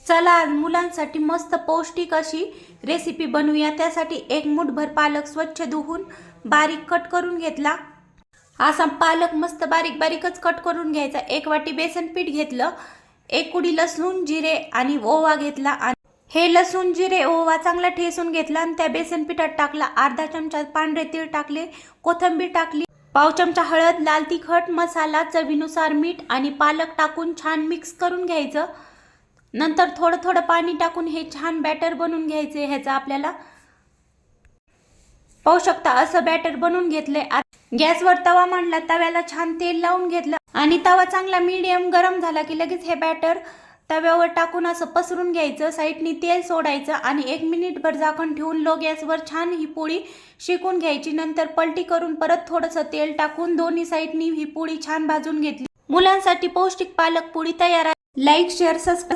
चला आज मुलांसाठी मस्त पौष्टिक अशी रेसिपी बनवूया। त्यासाठी एक मुठभर पालक स्वच्छ धुवून बारीक कट करून घेतला। असा पालक मस्त बारीक बारीकच कट करून घ्यायचा। एक वाटी बेसन पीठ घेतलं, एक कुडी लसूण जिरे आणि ओवा घेतला आणि हे लसूण जिरे ओवा चांगला ठेसून घेतला आणि त्या बेसन पिठात टाकला। अर्धा चमचा पांढरे तीळ टाकले, कोथिंबीर टाकली, पाव चमचा हळद, लाल तिखट मसाला, चवीनुसार मीठ आणि पालक टाकून छान मिक्स करून घ्यायचं। नंतर थोडं थोडं पाणी टाकून हे छान बॅटर बनवून घ्यायचे। ह्याचा आपल्याला पाहू शकता असं बॅटर बनवून घेतले। गॅसवर तवा मांडला, तव्याला छान तेल लावून घेतलं आणि तवा चांगला मीडियम गरम झाला की लगेच हे बॅटर तव्यावर टाकून असं पसरून घ्यायचं। साईडनी तेल सोडायचं आणि 1 मिनिटभर झाकण ठेवून लो गॅसवर छान ही पोळी शेकून घ्यायची। नंतर पलटी करून परत थोडंसं तेल टाकून दोन्ही साईडनी ही पोळी छान भाजून घेतली। मुलांसाठी पौष्टिक पालक पोळी तयार आहे। Like share subscribe